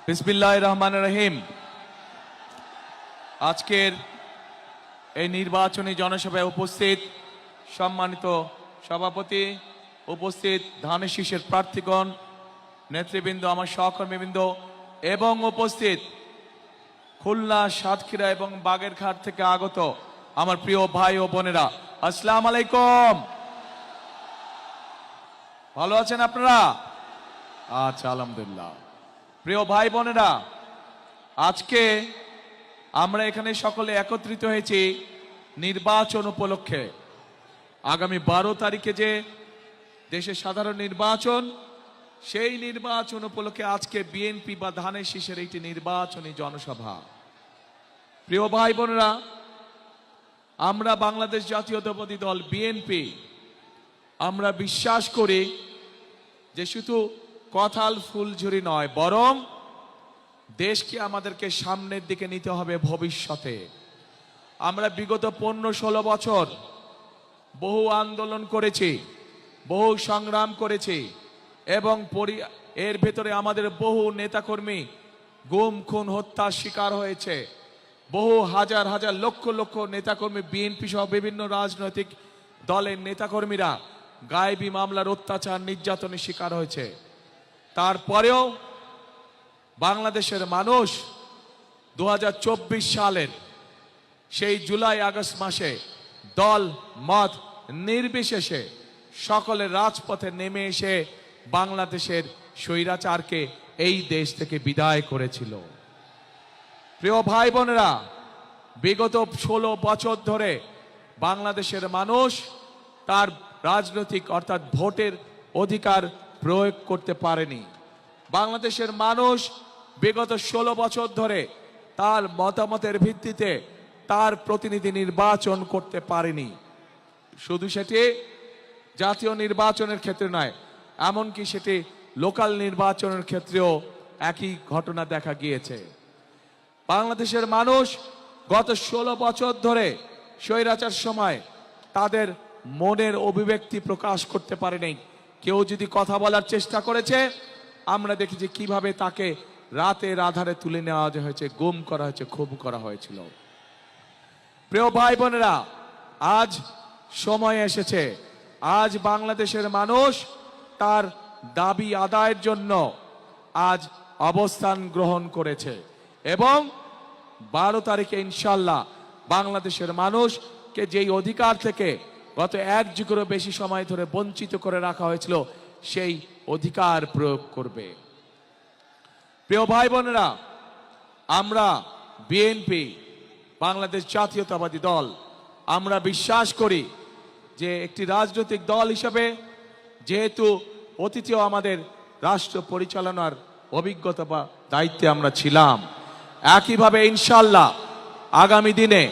বিসমিল্লাহির রহমানির রহিম। আজকের এই নির্বাচনী জনসভায় উপস্থিত সম্মানিত সভাপতি, উপস্থিত ধানের শীষের প্রার্থীগণ, নেতৃবৃন্দ, আমার সহকর্মীবৃন্দ এবং উপস্থিত খুলনা, সাতক্ষীরা এবং বাগেরহাট থেকে আগত আমার প্রিয় ভাই ও বোনেরা, আসসালামু আলাইকুম। ভালো আছেন আপনারা? আচ্ছা, আলহামদুলিল্লাহ। প্রিয় ভাই বোনেরা, আজকে আমরা এখানে সকলে একত্রিত হয়েছি নির্বাচন উপলক্ষে। আগামী 12 তারিখে যে দেশের সাধারণ নির্বাচন, সেই নির্বাচন উপলক্ষে আজকে বিএনপি বা ধানের শীষের একটি নির্বাচনী জনসভা। প্রিয় ভাই বোনেরা, আমরা বাংলাদেশ জাতীয়তাবাদী দল বিএনপি আমরা বিশ্বাস করি যে শুধু কথাল ফুলঝুরি নয়, বরং দেশকে আমাদেরকে সামনের দিকে নিতে হবে ভবিষ্যতে। আমরা বিগত 15-16 বছর বহু আন্দোলন করেছি, বহু সংগ্রাম করেছি এবং এর ভেতরে আমাদের বহু নেতাকর্মী গুম, খুন, হত্যার শিকার হয়েছে। বহু হাজার হাজার লক্ষ লক্ষ নেতাকর্মী, বিএনপি সহ বিভিন্ন রাজনৈতিক দলের নেতাকর্মীরা গায়েবী মামলার অত্যাচার, নির্যাতনের শিকার হয়েছে। তারপরেও বাংলাদেশের মানুষ 2024 সালের সেই জুলাই আগস্ট মাসে দল মত নির্বিশেষে সকলের রাজপথে নেমে এসে বাংলাদেশের স্বৈরাচারকে এই দেশ থেকে বিদায় করেছিল। প্রিয় ভাই বোনেরা, বিগত 16 বছর ধরে বাংলাদেশের মানুষ তার রাজনৈতিক অর্থাৎ ভোটের অধিকার প্রয়োগ করতে পারেনি। বাংলাদেশের মানুষ বিগত 16 বছর ধরে তার মতামতের ভিত্তিতে তার প্রতিনিধি নির্বাচন করতে পারেনি। শুধু সেটি জাতীয় নির্বাচনের ক্ষেত্রে নয়, এমনকি সেটি লোকাল নির্বাচনের ক্ষেত্রেও একই ঘটনা দেখা গিয়েছে। বাংলাদেশের মানুষ গত 16 বছর ধরে স্বৈরাচার সময় তাদের মনের অভিব্যক্তি প্রকাশ করতে পারেনি। কেউ যদি কথা বলার চেষ্টা করেছে, আমরা দেখেছি কিভাবে তাকে রাতের আধারে তুলে নেওয়া হয়েছে, গুম করা হয়েছে, খুন করা হয়েছিল। প্রিয় ভাই বোনেরা, আজ সময় এসেছে, আজ বাংলাদেশের মানুষ তার দাবি আদায়ের জন্য আজ অবস্থান গ্রহণ করেছে এবং 12 তারিখে ইনশাল্লাহ বাংলাদেশের মানুষকে যেই অধিকার থেকে গত 1 যুগেরও বেশি সময় ধরে বঞ্চিত করে রাখা হয়েছিল, সেই অধিকার প্রয়োগ করবে। প্রিয় ভাই বোনেরা, আমরা বিএনপি বাংলাদেশ জাতীয়তাবাদী দল আমরা বিশ্বাস করি যে একটি রাজনৈতিক দল হিসেবে, যেহেতু অতীতেও আমাদের রাষ্ট্র পরিচালনার অভিজ্ঞতা বা দায়িত্বে আমরা ছিলাম, একইভাবে ইনশাল্লাহ আগামী দিনে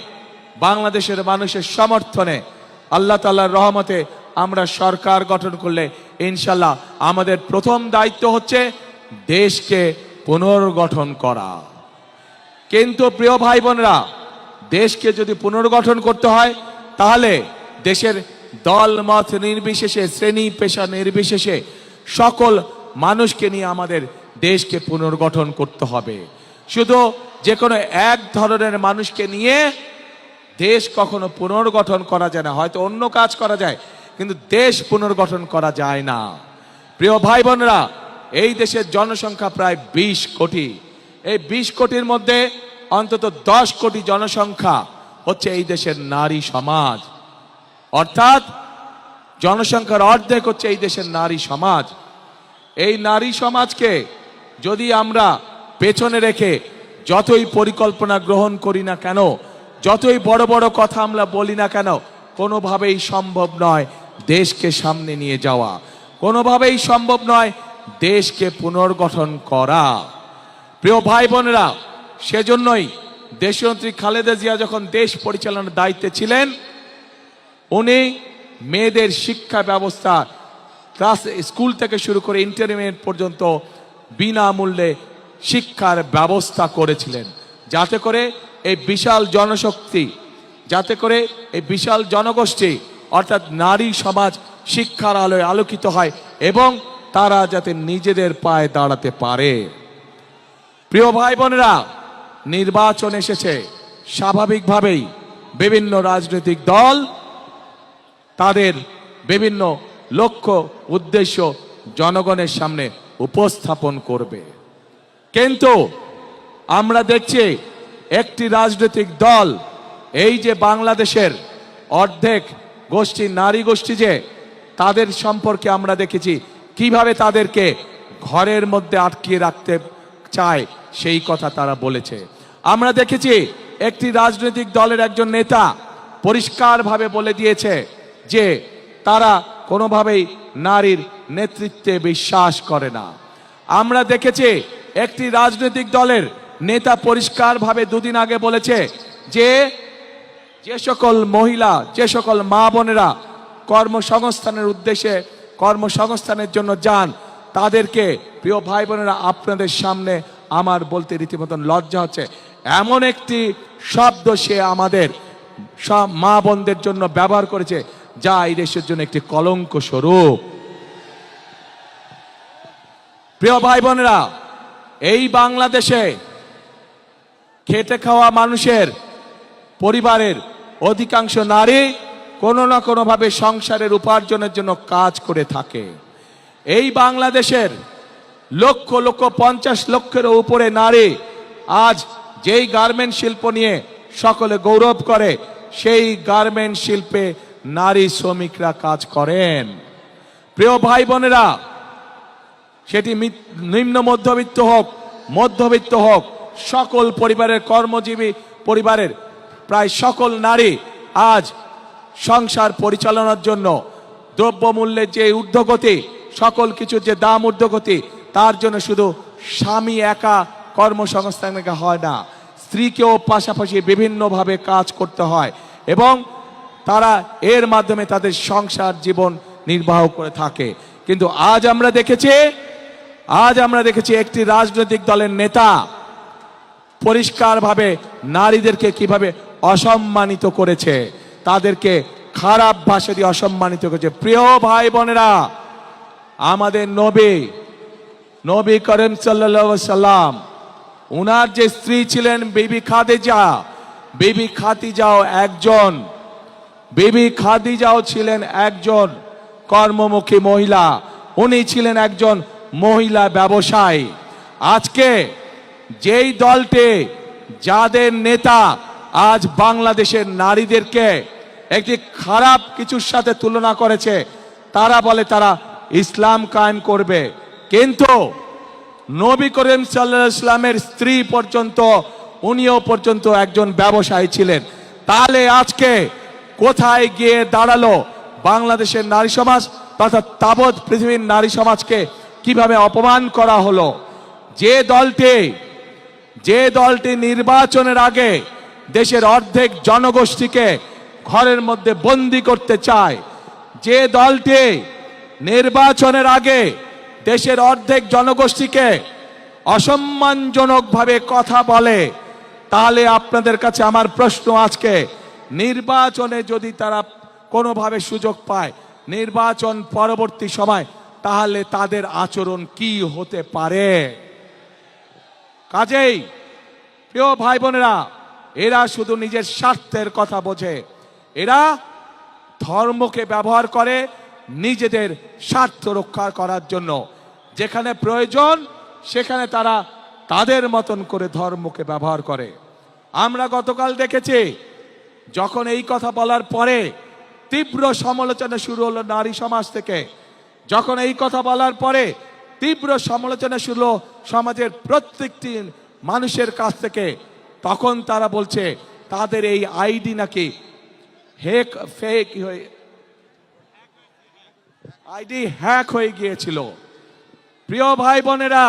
বাংলাদেশের মানুষের সমর্থনে আল্লাহ তাআলার রহমতে আমরা সরকার গঠন করলে ইনশাল্লাহ আমাদের প্রথম দায়িত্ব হচ্ছে দেশকে পুনর্গঠন করা। কিন্তু প্রিয় ভাই বোনেরা, দেশকে যদি পুনর্গঠন করতে হয় তাহলে দেশের দল মত নির্বিশেষে, শ্রেণী পেশা নির্বিশেষে সকল মানুষকে নিয়ে আমাদের দেশকে পুনর্গঠন করতে হবে। শুধু যে কোনো এক ধরনের মানুষকে নিয়ে দেশ কখনো পুনর্গঠন করা যায় না। হয়তো অন্য কাজ করা যায়, কিন্তু দেশ পুনর্গঠন করা যায় না। প্রিয় ভাই বোনেরা, এই দেশের জনসংখ্যা প্রায় 20 কোটি। এই 20 কোটির মধ্যে অন্তত 10 কোটি জনসংখ্যা হচ্ছে এই দেশের নারী সমাজ, অর্থাৎ জনসংখ্যার অর্ধেক হচ্ছে এই দেশের নারী সমাজ। এই নারী সমাজকে যদি আমরা পেছনে রেখে যতই পরিকল্পনা গ্রহণ করি না কেন, যতই বড় বড় কথা আমরা বলি না কেন, কোনোভাবেই সম্ভব নয় দেশকে সামনে নিয়ে যাওয়া, কোনোভাবেই সম্ভব নয় দেশকে পুনর্গঠন করা। প্রিয় ভাই বোনেরা, সেজন্যই দেশনেত্রী খালেদা জিয়া যখন দেশ পরিচালনার দায়িত্বে ছিলেন, উনি মেয়েদের শিক্ষা ব্যবস্থা ক্লাস স্কুল থেকে শুরু করে ইন্টারমিডিয়েট পর্যন্ত বিনামূল্যে শিক্ষার ব্যবস্থা করেছিলেন, যাতে করে এই বিশাল জনশক্তি, যাতে করে এই বিশাল জনগোষ্ঠী অর্থাৎ নারী সমাজ শিক্ষার আলোয় আলোকিত হয় এবং তারা যাতে নিজেদের পায়ে দাঁড়াতে পারে। প্রিয় ভাই বোনেরা, নির্বাচন এসেছে, স্বাভাবিকভাবেই বিভিন্ন রাজনৈতিক দল তাদের বিভিন্ন লক্ষ্য উদ্দেশ্য জনগণের সামনে উপস্থাপন করবে। কিন্তু আমরা দেখছি একটি রাজনৈতিক দল, এই যে বাংলাদেশের অর্ধেক গোষ্ঠী নারী গোষ্ঠী, যে তাদের সম্পর্কে আমরা দেখেছি কিভাবে তাদেরকে ঘরের মধ্যে আটকিয়ে রাখতে চায়, সেই কথা তারা বলেছে। আমরা দেখেছি একটি রাজনৈতিক দলের একজন নেতা পরিষ্কারভাবে বলে দিয়েছে যে তারা কোনোভাবেই নারীর নেতৃত্বে বিশ্বাস করে না। আমরা দেখেছি একটি রাজনৈতিক দলের নেতা পরিষ্কারভাবে দুদিন আগে বলেছে যে যে সকল মহিলা, যে সকল মা বোনেরা কর্মসংস্থানের উদ্দেশ্যে কর্মসংস্থানের জন্য যান, তাদেরকে, প্রিয় ভাই বোনেরা, আপনাদের সামনে আমার বলতে রীতিমতন লজ্জা হচ্ছে, এমন একটি শব্দ সে আমাদের সব মা বোনদের জন্য ব্যবহার করেছে যা এই দেশের জন্য একটি কলঙ্ক স্বরূপ। প্রিয় ভাই বোনেরা, এই বাংলাদেশে খেটে খাওয়া মানুষের পরিবারের অধিকাংশ নারী কোনো না কোনোভাবে সংসারের উপার্জনের জন্য কাজ করে থাকে। এই বাংলাদেশের লক্ষ লক্ষ 50 লক্ষের উপরে নারী আজ যেই গার্মেন্ট শিল্প নিয়ে সকলে গৌরব করে, সেই গার্মেন্ট শিল্পে নারী শ্রমিকরা কাজ করেন। প্রিয় ভাই বোনেরা, সেটি নিম্ন মধ্যবিত্ত হোক, মধ্যবিত্ত হোক, সকল পরিবারের কর্মজীবী পরিবারের প্রায় সকল নারী আজ সংসার পরিচালনার জন্য দ্রব্যমূল্যের যে ঊর্ধ্বগতি, সকল কিছুর যে দাম ঊর্ধ্বগতি, তার জন্য শুধু স্বামী একা কর্মসংস্থান হয় না, স্ত্রীকেও পাশাপাশি বিভিন্নভাবে কাজ করতে হয় এবং তারা এর মাধ্যমে তাদের সংসার জীবন নির্বাহ করে থাকে। কিন্তু আজ আমরা দেখেছি একটি রাজনৈতিক দলের নেতা পরিষ্কারভাবে নারীদেরকে কিভাবে অসম্মানিত করেছে, তাদেরকে খারাপ ভাষা দিয়ে অসম্মানিত করেছে। প্রিয় ভাই বোনেরা, আমাদের নবী করিম সাল্লাল্লাহু আলাইহি সাল্লাম, উনার যে স্ত্রী ছিলেন বিবি খাদিজাও ছিলেন একজন কর্মমুখী মহিলা। উনি ছিলেন একজন মহিলা ব্যবসায়ী। আজকে যেই দলটি, যাদের নেতা আজ বাংলাদেশের নারীদেরকে একটি খারাপ কিছুর সাথে তুলনা করেছে, তারা বলে তারা ইসলাম কায়েম করবে, কিন্তু নবী করিম সাল্লাল্লাহু আলাইহি সাল্লামের স্ত্রী পর্যন্ত, উনিও পর্যন্ত একজন ব্যবসায়ী ছিলেন। তাহলে আজকে কোথায় গিয়ে দাঁড়ালো বাংলাদেশের নারী সমাজ তথা তাবৎ পৃথিবীর নারী সমাজকে কিভাবে অপমান করা হলো? যে দলটি নির্বাচনের আগে দেশের অর্ধেক জনগোষ্ঠীকে ঘরের মধ্যে বন্দী করতে চায়, যে দলটি নির্বাচনের আগে দেশের অর্ধেক জনগোষ্ঠীকে অসম্মানজনকভাবে কথা বলে, তাহলে আপনাদের কাছে আমার প্রশ্ন, আজকে নির্বাচনে যদি তারা কোনোভাবে সুযোগ পায় নির্বাচন পরবর্তী সময়, তাহলে তাদের আচরণ কি হতে পারে? কাজেই প্রিয় ভাই বোনেরা, এরা শুধু নিজের স্বার্থের কথা বোঝে, এরা ধর্মকে ব্যবহার করে নিজেদের স্বার্থ রক্ষা করার জন্য। যেখানে প্রয়োজন সেখানে তারা তাদের মতন করে ধর্মকে ব্যবহার করে। আমরা গতকাল দেখেছি, যখন এই কথা বলার পরে তীব্র সমালোচনা শুরু হলো নারী সমাজ থেকে, যখন এই কথা বলার পরে তীব্র সমালোচনা শুরু হলো সমাজের প্রত্যেকটি মানুষের কাছ থেকে, তখন তারা বলছে তাদের এই আইডি নাকি হ্যাক হয়ে গিয়েছিল। প্রিয় ভাই বোনেরা,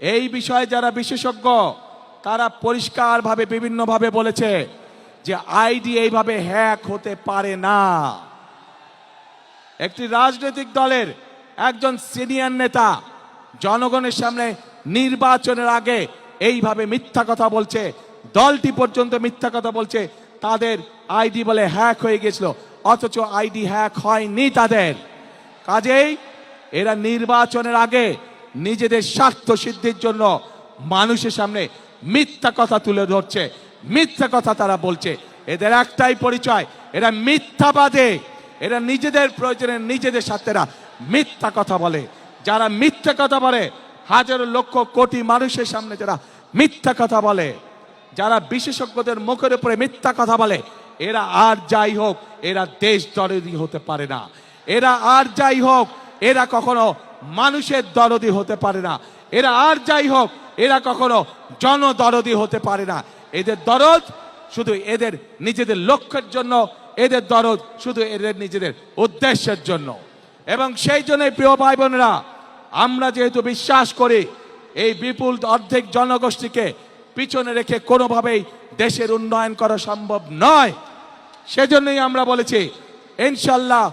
এই বিষয়ে যারা বিশেষজ্ঞ তারা পরিষ্কারভাবে বিভিন্নভাবে বলেছে যে আইডি এইভাবে হ্যাক হতে পারে না। একটি রাজনৈতিক দলের একজন সিনিয়র নেতা জনগণের সামনে নির্বাচনের আগে এইভাবে মিথ্যা কথা বলছে, দলটি পর্যন্ত মিথ্যা কথা বলছে তাদের আইডি বলে হ্যাক হয়ে গেছিল, অথচ আইডি হ্যাক হয়নি তাদের। কাজেই এরা নির্বাচনের আগে নিজেদের স্বার্থ সিদ্ধির জন্য মানুষের সামনে মিথ্যা কথা তুলে ধরছে, মিথ্যা কথা তারা বলছে। এদের একটাই পরিচয়, এরা মিথ্যাবাদী। এরা নিজেদের প্রয়োজনে নিজেদের স্বার্থেরা মিথ্যা কথা বলে। যারা মিথ্যা কথা বলে, হাজারো লক্ষ কোটি মানুষের সামনে যারা মিথ্যা কথা বলে, যারা বিশেষজ্ঞদের মুখের উপরে মিথ্যা কথা বলে, এরা আর যাই হোক, এরা দেশ দরদি হতে পারে না। এরা আর যাই হোক, এরা কখনো মানুষের দরদি হতে পারে না। এরা আর যাই হোক, এরা কখনো জনদরদি হতে পারে না। এদের দরদ শুধু এদের নিজেদের লক্ষ্যের জন্য, এদের দরদ শুধু এদের নিজেদের উদ্দেশ্যের জন্য। এবং সেই জন্যই প্রিয় ভাই বোনেরা, আমরা যেহেতু বিশ্বাস করি এই বিপুল অর্ধেক জনগোষ্ঠীকে পিছনে রেখে কোনোভাবেই দেশের উন্নয়ন করা সম্ভব নয়, সেজন্যই আমরা বলেছি ইনশাল্লাহ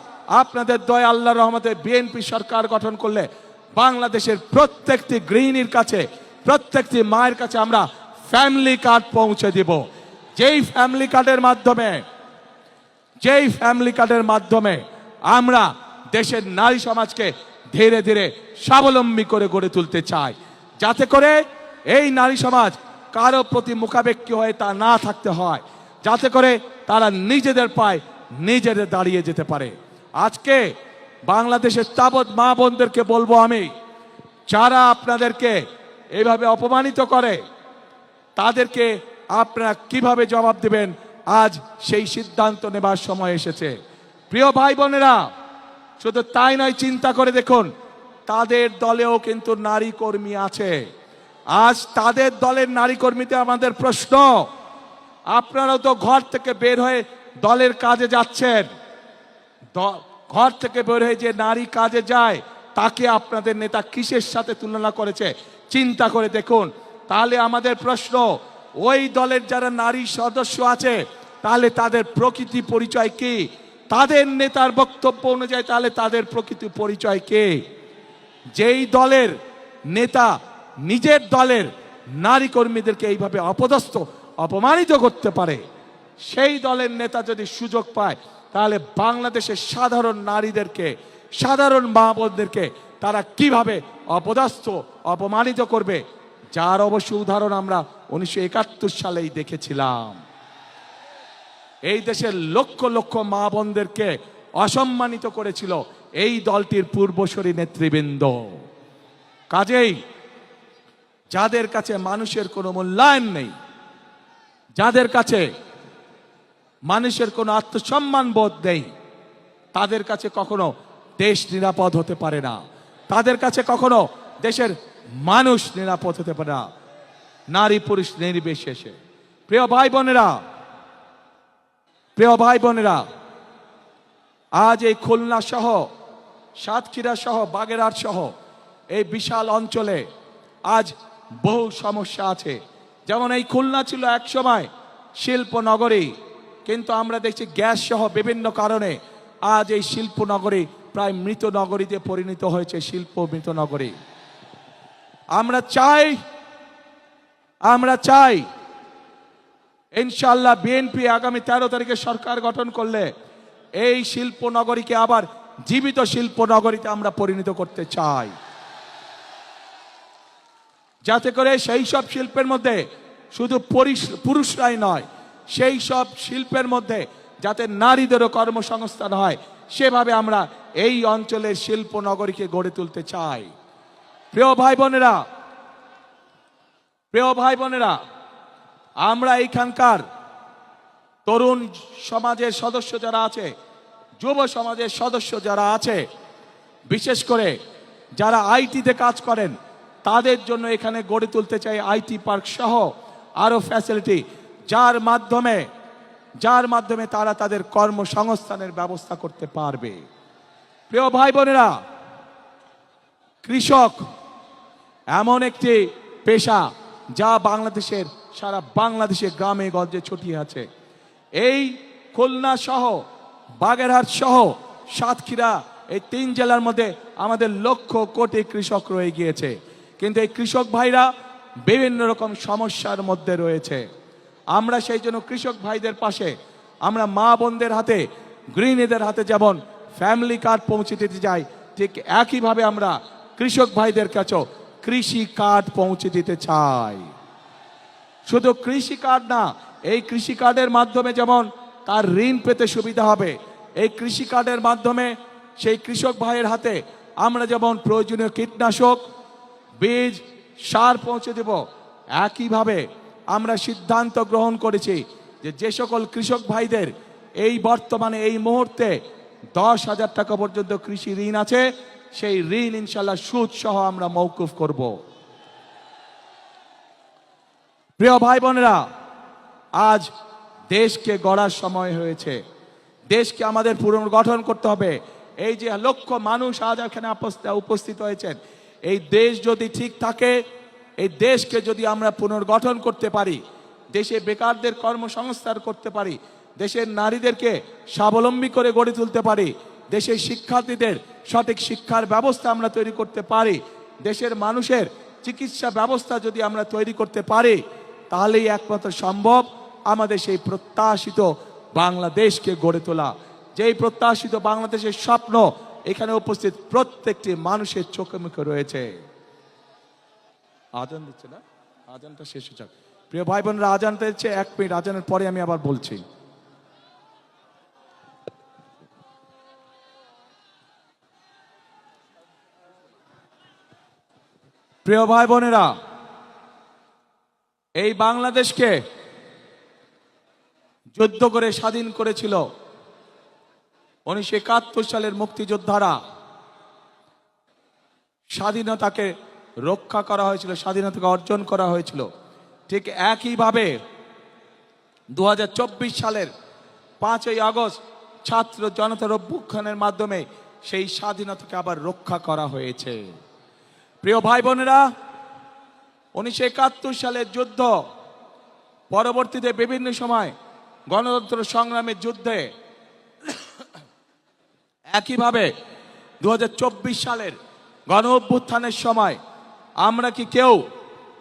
আপনাদের দয়া আল্লাহর রহমতে বিএনপি সরকার গঠন করলে বাংলাদেশের প্রত্যেকটি গৃহিণীর কাছে, প্রত্যেকটি মায়ের কাছে আমরা ফ্যামিলি কার্ড পৌঁছে দিব। যেই ফ্যামিলি কার্ডের মাধ্যমে আমরা দেশের নারী সমাজকে ধীরে ধীরে স্বাবলম্বী করে গড়ে তুলতে চাই, যাতে করে এই নারী সমাজ কারো প্রতি মুখাপেক্ষী হয়ে তা না থাকতে হয়, যাতে করে তারা নিজেদের পায়ে নিজেদের দাঁড়িয়ে যেতে পারে। আজকে বাংলাদেশের তাবৎ মা বোনদেরকে বলবো আমি, যারা আপনাদেরকে এইভাবে অপমানিত করে তাদেরকে আপনারা কিভাবে জবাব দেবেন, আজ সেই সিদ্ধান্ত নেবার সময় এসেছে। প্রিয় ভাই বোনেরা, শুধু তাই নয়, চিন্তা করে দেখুন তাদের দলেও কিন্তু নারী কর্মী আছে। আজ তাদের দলের নারী কর্মীতে আমাদের প্রশ্ন, আপনারাও তো ঘর থেকে বের হয়ে দলের কাজে যাচ্ছেন। ঘর থেকে বের হয়ে যে নারী কাজে যায় তাকে আপনাদের নেতা কিসের সাথে তুলনা করেছে চিন্তা করে দেখুন। তাহলে আমাদের প্রশ্ন, ওই দলের যারা নারী সদস্য আছে তাহলে তাদের প্রকৃতি পরিচয় কি? তাদের নেতার বক্তব্য অনুযায়ী তাহলে তাদের প্রকৃতি পরিচয় কে? যেই দলের নেতা নিজের দলের নারী কর্মীদেরকে এইভাবে অপদস্থ অপমানিত করতে পারে, সেই দলের নেতা যদি সুযোগ পায় তাহলে বাংলাদেশের সাধারণ নারীদেরকে, সাধারণ মা বোনদেরকে তারা কিভাবে অপদস্থ অপমানিত করবে, যার অবশ্য উদাহরণ আমরা 1971 সালেই দেখেছিলাম। এই দেশের লক্ষ লক্ষ মা বোনদেরকে অসম্মানিত করেছিল এই দলটির পূর্বসূরি নেতৃবৃন্দ। কাজেই যাদের কাছে মানুষের কোনো মূল্যায়ন নেই, যাদের কাছে মানুষের কোনো আত্মসম্মান বোধ নেই, তাদের কাছে কখনো দেশ নিরাপদ হতে পারে না, তাদের কাছে কখনো দেশের মানুষ নিরাপদ হতে পারে না, নারী পুরুষ নির্বিশেষে। প্রিয় ভাই বোনেরা, আজ এই খুলনা সহ, সাতক্ষীরা সহ, বাগেরহাট সহ এই বিশাল অঞ্চলে আজ বহু সমস্যা আছে। যেমন এই খুলনা ছিল এক সময় শিল্প নগরী, কিন্তু আমরা দেখছি গ্যাস সহ বিভিন্ন কারণে আজ এই শিল্প নগরী প্রায় মৃত নগরীতে পরিণত হয়েছে, শিল্প মৃত নগরী। আমরা চাই ইনশাআল্লাহ বিএনপি আগামী 13 তারিখে সরকার গঠন করলে এই শিল্প নগরীকে আবার জীবিত শিল্প নগরীতে আমরা পরিণত করতে চাই, যাতে করে সেই সব শিল্পের মধ্যে শুধু পুরুষরাই নয়, সেই সব শিল্পের মধ্যে যাতে নারীদেরও কর্মসংস্থান হয়, সেভাবে আমরা এই অঞ্চলের শিল্প নগরীকে গড়ে তুলতে চাই। প্রিয় ভাই বোনেরা, আমরা এইখানকার তরুণ সমাজের সদস্য যারা আছে, যুব সমাজের সদস্য যারা আছে, বিশেষ করে যারা আইটিতে কাজ করেন, তাদের জন্য এখানে গড়ে তুলতে চাই আইটি পার্ক সহ আরো ফ্যাসিলিটি, যার মাধ্যমে তারা তাদের কর্মসংস্থানের ব্যবস্থা করতে পারবে। প্রিয় ভাই বোনেরা, কৃষক এমন একটি পেশা যা সারা বাংলাদেশের গ্রামে গঞ্জে ছড়িয়ে আছে। এই খুলনা সহ, বাগেরহাট সহ, সাতক্ষীরা, এই 3 জেলার মধ্যে আমাদের লক্ষ কোটি কৃষক রয়ে গিয়েছে, কিন্তু এই কৃষক ভাইরা বিভিন্ন রকম সমস্যার মধ্যে রয়েছে। আমরা সেই জন্য কৃষক ভাইদের পাশে, আমরা মা বোনদের হাতে, গৃহিণীদের হাতে যেমন ফ্যামিলি কার্ড পৌঁছে দিতে যাই, ঠিক একইভাবে আমরা কৃষক ভাইদের কাছেও কৃষি কার্ড পৌঁছে দিতে চাই। শুধু কৃষি কার্ড না, এই কৃষি কার্ডের মাধ্যমে যেমন তার ঋণ পেতে সুবিধা হবে, এই কৃষি কার্ডের মাধ্যমে সেই কৃষক ভাইয়ের হাতে আমরা যেমন প্রয়োজনীয় কীটনাশক, বীজ, সার পৌঁছে দেব, একইভাবে আমরা সিদ্ধান্ত গ্রহণ করেছি যে সকল কৃষক ভাইদের এই বর্তমানে এই মুহূর্তে 10,000 টাকা পর্যন্ত কৃষি ঋণ আছে, সেই ঋণ ইনশাল্লাহ সুদ সহ আমরা মওকুফ করব। প্রিয় ভাই বোনেরা, আজ দেশকে গড়ার সময় হয়েছে। দেশকে আমাদের পুনর্গঠন করতে হবে। এই যে লক্ষ মানুষ আজ এখানে উপস্থিত হয়েছেন, এই দেশ যদি ঠিক থাকে, এই দেশকে যদি আমরা পুনর্গঠন করতে পারি, দেশে বেকারদের কর্মসংস্থান করতে পারি, দেশের নারীদেরকে স্বাবলম্বী করে গড়ে তুলতে পারি, দেশের শিক্ষার্থীদের সঠিক শিক্ষার ব্যবস্থা আমরা তৈরি করতে পারি, দেশের মানুষের চিকিৎসা ব্যবস্থা যদি আমরা তৈরি করতে পারি, তাহলেই একমাত্র সম্ভব আমাদের সেই প্রত্যাশিত বাংলাদেশকে গড়ে তোলা। যেই প্রত্যাশিত বাংলাদেশের স্বপ্ন এখানে উপস্থিত প্রত্যেকটি মানুষের চোখে মুখে রয়েছে। আজান দিচ্ছে না, আজানটা শেষ হচ্ছে। প্রিয় ভাই বোনরা, আজান দিচ্ছে, 1 মিনিট, আজানের পরে আমি আবার বলছি। প্রিয় ভাই বোনেরা, এই বাংলাদেশকে যুদ্ধ করে স্বাধীন করেছিল 1971 সালের মুক্তিযোদ্ধারা। স্বাধীনতাকে রক্ষা করা হয়েছিল, স্বাধীনতাকে অর্জন করা হয়েছিল। ঠিক একইভাবে 2024 সালের 5ই আগস্ট ছাত্র জনতার অভ্যুত্থানের মাধ্যমে সেই স্বাধীনতাকে আবার রক্ষা করা হয়েছে। প্রিয় ভাই বোনেরা, 1971 সালের যুদ্ধ পরবর্তীতে বিভিন্ন সময় গণতন্ত্র সংগ্রামের যুদ্ধে, একইভাবে 2024 সালের গণ অভ্যুত্থানের সময় আমরা কি কেউ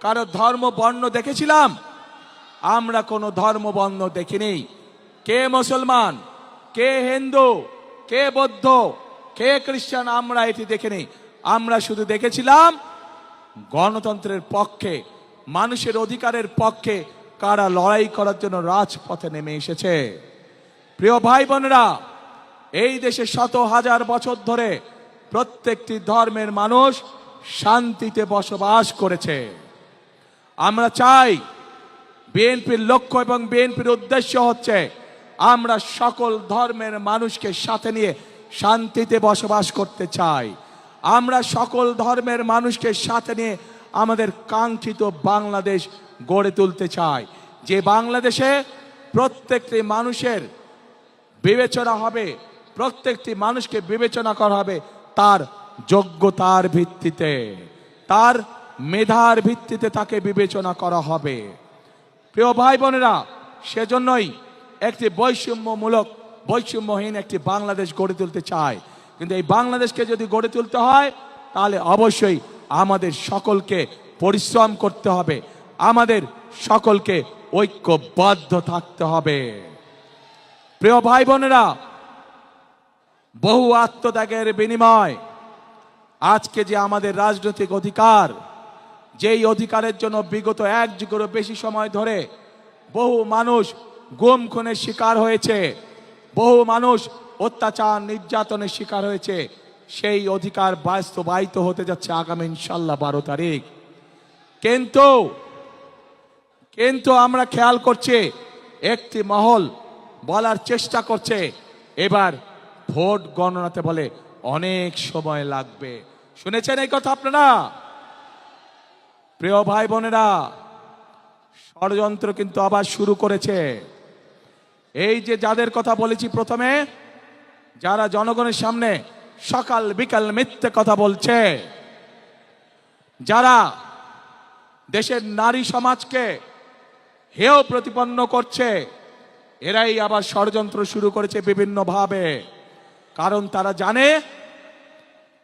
কারো ধর্ম বর্ণ দেখেছিলাম? আমরা কোনো ধর্ম বর্ণ দেখিনি। কে মুসলমান, কে হিন্দু, কে বৌদ্ধ, কে খ্রিস্টান, আমরা এটি দেখিনি। আমরা শুধু দেখেছিলাম গণতন্ত্রের পক্ষে, মানুষের অধিকারের পক্ষে কারা লড়াই করার জন্য রাজপথে নেমে এসেছে। প্রিয় ভাই বোনেরা, এই দেশে শত হাজার বছর ধরে প্রত্যেকটি ধর্মের মানুষ শান্তিতে বসবাস করেছে। আমরা চাই, বিএনপির লক্ষ্য এবং বিএনপির উদ্দেশ্য হচ্ছে আমরা সকল ধর্মের মানুষকে সাথে নিয়ে শান্তিতে বসবাস করতে চাই। আমরা সকল ধর্মের মানুষকে সাথে নিয়ে আমাদের কাঙ্ক্ষিত বাংলাদেশ গড়ে তুলতে চাই, যে বাংলাদেশে প্রত্যেকটি মানুষের বিবেচনা হবে, প্রত্যেকটি মানুষকে বিবেচনা করা হবে তার যোগ্যতার ভিত্তিতে, তার মেধার ভিত্তিতে তাকে বিবেচনা করা হবে। প্রিয় ভাই বোনেরা, সেজন্যই একটি বৈষম্যহীন একটি বাংলাদেশ গড়ে তুলতে চায়। কিন্তু এই বাংলাদেশকে যদি গড়ে তুলতে হয়, তাহলে অবশ্যই আমাদের সকলকে পরিশ্রম করতে হবে, আমাদের সকলকে ঐক্যবদ্ধ থাকতে হবে। প্রিয় ভাই বোনেরা, বহু আত্মত্যাগের বিনিময় আজকে যে আমাদের রাজনৈতিক অধিকার, যেই অধিকারের জন্য বিগত 1 যুগেরও বেশি সময় ধরে বহু মানুষ গুম খুনের শিকার হয়েছে, বহু মানুষ অত্যাচার নির্যাতনের শিকার হয়েছে, সেই অধিকার বাস্তবায়িত হতে যাচ্ছে আগামী ইনশাল্লাহ 12 তারিখ। কিন্তু আমরা খেয়াল করছি, একটি মহল বলার চেষ্টা করছে এবার ভোট গণনাতে বলে অনেক সময় লাগবে। শুনেছেন এই কথা আপনারা? প্রিয় ভাই বোনেরা, ষড়যন্ত্র কিন্তু আবার শুরু করেছে। এই যে যাদের কথা বলেছি প্রথমে, যারা জনগণের সামনে সকাল বিকাল মিথ্যে কথা বলছে, যারা দেশের নারী সমাজকে হেয় প্রতিপন্ন করছে, এরাই আবার ষড়যন্ত্র শুরু করেছে বিভিন্নভাবে। কারণ তারা জানে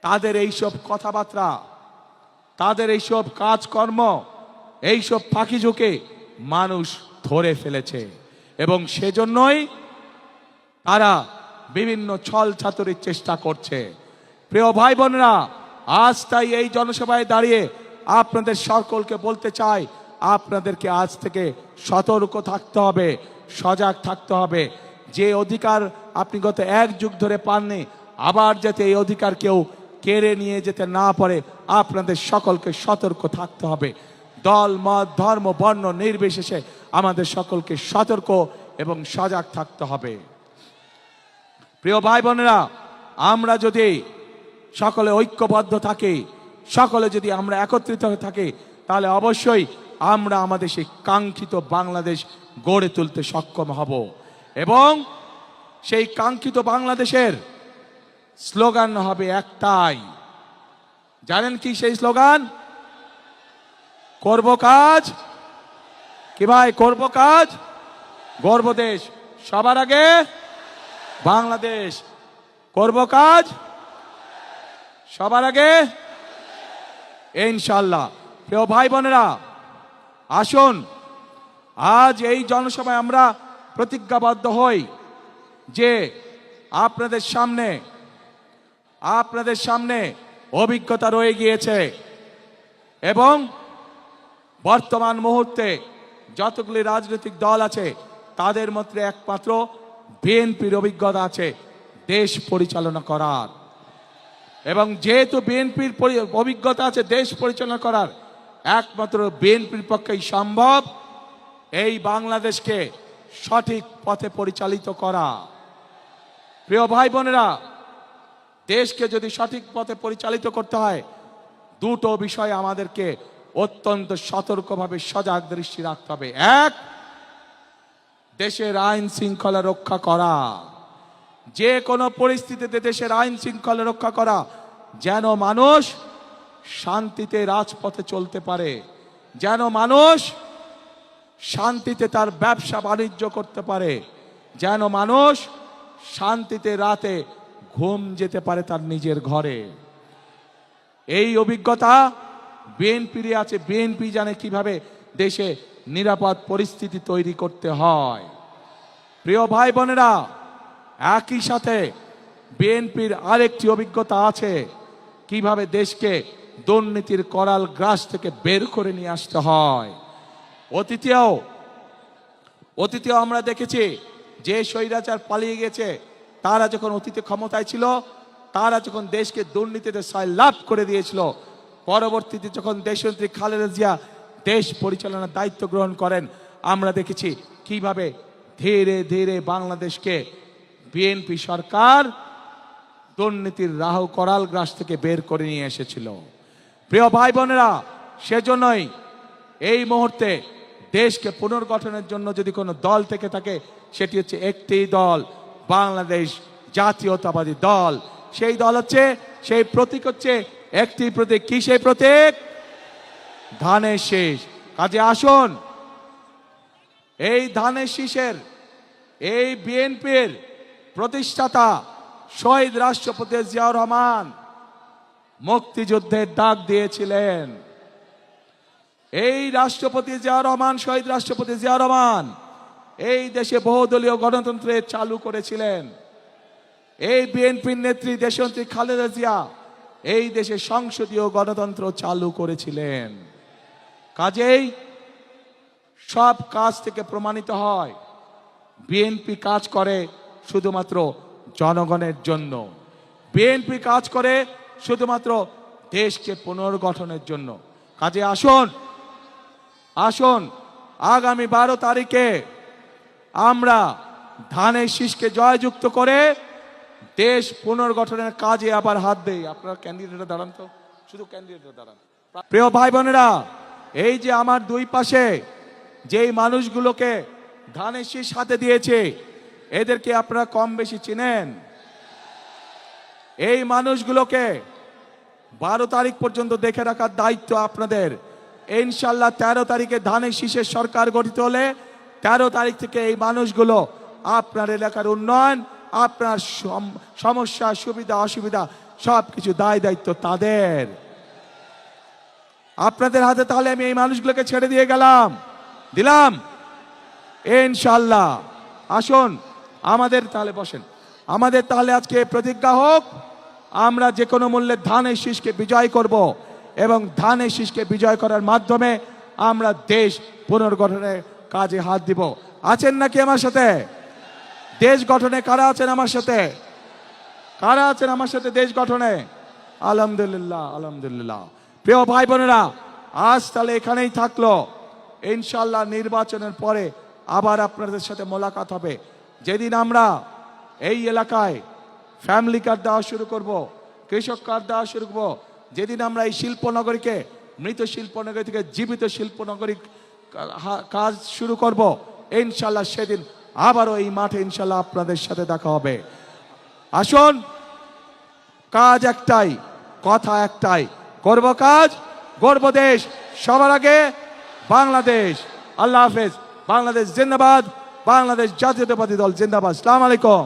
তাদের এইসব কথাবার্তা, তাদের এইসব কাজকর্ম, এইসব ফাঁকি ঝুঁকে মানুষ ধরে ফেলেছে, এবং সেজন্যই তারা বিভিন্ন ছল ছাতুরির চেষ্টা করছে। প্রিয় ভাই বোনেরা, আজ তাই এই জনসভায় দাঁড়িয়ে আপনাদের সকলকে বলতে চাই, আপনাদেরকে আজ থেকে সতর্ক থাকতে হবে, সজাগ থাকতে হবে। যে অধিকার আপনি গত 1 যুগ ধরে পাননি, আবার যাতে এই অধিকার কেউ কেড়ে নিয়ে যেতে না পারে, আপনাদের সকলকে সতর্ক থাকতে হবে। দল, মত, ধর্ম, বর্ণ নির্বিশেষে আমাদের সকলকে সতর্ক এবং সজাগ থাকতে হবে। প্রিয় ভাই বোনেরা, আমরা যদি সকলে ঐক্যবদ্ধ থাকি, সকলে যদি আমরা একত্রিত হয়ে থাকি, তাহলে অবশ্যই আমরা আমাদের সেই কাঙ্ক্ষিত বাংলাদেশ গড়ে তুলতে সক্ষম হব। এবং সেই কাঙ্ক্ষিত বাংলাদেশের স্লোগান হবে একটাই। জানেন কি সেই স্লোগান? করব কাজ, কি ভাই? করব কাজ, গর্ব দেশ, সবার আগে বাংলাদেশ। করব কাজ, সবার আগে ইনশাআল্লাহ। প্রিয় ভাই বোনেরা, আসুন আজ এই জনসভায় আমরা প্রতিজ্ঞাবদ্ধ হই যে আপনাদের সামনে অভিজ্ঞতা রয়ে গিয়েছে এবং বর্তমান মুহূর্তে যতগুলি রাজনৈতিক দল আছে তাদের মধ্যে একমাত্র বিএনপির অভিজ্ঞতা আছে দেশ পরিচালনা করার। এবং যেহেতু বিএনপির অভিজ্ঞতা আছে দেশ পরিচালনা করার, একমাত্র বিএনপির পক্ষেই সম্ভব এই বাংলাদেশকে সঠিক পথে পরিচালিত করা। প্রিয় ভাই বোনেরা, দেশকে যদি সঠিক পথে পরিচালিত করতে হয়, দুটো বিষয় আমাদেরকে অত্যন্ত সতর্কভাবে সজাগ দৃষ্টি রাখতে হবে। এক, দেশের আইন শৃঙ্খলা রক্ষা করা, যে কোনো পরিস্থিতিতে দেশের আইন শৃঙ্খলা রক্ষা করা, যেন মানুষ শান্তিতে রাজপথে চলতে পারে, যেন মানুষ শান্তিতে তার ব্যবসা বাণিজ্য করতে পারে, যেন মানুষ শান্তিতে রাতে ঘুম যেতে পারে তার নিজের ঘরে। এই অভিজ্ঞতা বিএনপির আছে। বিএনপি জানে কিভাবে দেশে নিরাপদ পরিস্থিতি তৈরি করতে হয়। প্রিয় ভাই বোনেরা, একই সাথে বিএনপির আরেকটি অভিজ্ঞতা আছে কিভাবে দেশকে দুর্নীতির করাল গ্রাস থেকে বের করে নিয়ে আসতে হয়। অতীতেও আমরা দেখেছি যে স্বৈরাচার পালিয়ে গেছে, তারা যখন অতীতে ক্ষমতায় ছিল, তারা যখন দেশকে দুর্নীতিতে লাভ করে দিয়েছিল, পরবর্তীতে যখন দেশনেত্রী খালেদা জিয়া দেশ পরিচালনার দায়িত্ব গ্রহণ করেন, আমরা দেখেছি কিভাবে ধীরে ধীরে বাংলাদেশকে বিএনপি সরকার দুর্নীতির রাহু করাল গ্রাস থেকে বের করে নিয়ে এসেছিল। প্রিয় ভাই বোনেরা, সেজন্যই এই মুহূর্তে দেশকে পুনর্গঠনের জন্য যদি কোনো দল থেকে থাকে, সেটি হচ্ছে একটি দল, বাংলাদেশ জাতীয়তাবাদী দল। সেই দল হচ্ছে, সেই প্রতীক হচ্ছে একটি প্রতীক। কি সেই প্রতীক? ধানের শীষ। কাজে আসুন, এই ধানের শীষের, এই বিএনপির প্রতিষ্ঠাতা শহীদ রাষ্ট্রপতি জিয়াউর রহমান মুক্তিযুদ্ধের ডাক দিয়েছিলেন। এই রাষ্ট্রপতি জিয়াউর রহমান, শহীদ রাষ্ট্রপতি জিয়াউর রহমান এই দেশে বহুদলীয় গণতন্ত্রের চালু করেছিলেন। এই বিএনপির নেত্রী দেশনেত্রী খালেদা জিয়া এই দেশে সংসদীয় গণতন্ত্র চালু করেছিলেন। কাজেই সব কাজ থেকে প্রমাণিত হয় বিএনপি কাজ করে শুধুমাত্র জনগণের জন্য। বিএনপি কাজ করে শুধুমাত্র দেশকে পুনর্গঠনের জন্য। কাজে আসুন আগামী 12 তারিখে আমরা ধানের শীষকে জয়যুক্ত করে দেশ পুনর্গঠনের কাজে আবার হাত দেই। আপনারা ক্যান্ডিডেটরা দাঁড়ান তো, শুধু ক্যান্ডিডেটরা দাঁড়ান। প্রিয় ভাই বোনেরা, এই যে আমার দুই পাশে যেই মানুষগুলোকে ধানের শীষ হাতে দিয়েছে, এদেরকে আপনারা কম বেশি চিনেন। এই মানুষগুলোকে 12 তারিখ পর্যন্ত দেখে রাখার দায়িত্ব আপনাদের। ইনশাল্লাহ 13 তারিখে ধানের শীষের সরকার গঠিত হলে 13 তারিখ থেকে এই মানুষগুলো আপনার এলাকার উন্নয়ন, আপনার সমস্যা, সুবিধা অসুবিধা সবকিছু দায় দায়িত্ব তাদের। আপনাদের হাতে তাহলে আমি এই মানুষগুলোকে ছেড়ে দিয়ে দিলাম ইনশাল্লাহ। আসুন আমাদের তাহলে বসেন, আমাদের তাহলে আজকে প্রতিজ্ঞা হোক, আমরা যে কোনো মূল্যে ধানের শীষকে বিজয় করব এবং ধানের শীষকে বিজয় করার মাধ্যমে আমরা দেশ পুনর্গঠনের কাজে হাত দিব। আছেন নাকি আমার সাথে? দেশ গঠনে কারা আছেন আমার সাথে? কারা আছেন আমার সাথে দেশ গঠনে? আলহামদুলিল্লাহ, আলহামদুলিল্লাহ। প্রিয় ভাই বোনেরা, আজ তাহলে এখানেই থাকলো। ইনশাল্লাহ নির্বাচনের পরে আবার আপনাদের সাথে মোলাকাত হবে। যেদিন আমরা এই এলাকায় ফ্যামিলি কার্ড দেওয়া শুরু করব, কৃষক কার্ড দেওয়া শুরু করব, যেদিন আমরা এই শিল্পনগরীকে মৃত শিল্পনগরী থেকে জীবিত শিল্পনগরী কাজ শুরু করব, ইনশাল্লাহ সেদিন আবারও এই মাঠে ইনশাল্লাহ আপনাদের সাথে দেখা হবে। আসুন, কাজ একটাই, কথা একটাই, করব কাজ, গর্ব দেশ, সবার আগে বাংলাদেশ। আল্লাহ হাফেজ। বাংলাদেশ জিন্দাবাদ, বাংলাদেশ জাতীয়তাবাদী দল জিন্দাবাদ। আসসালামু আলাইকুম।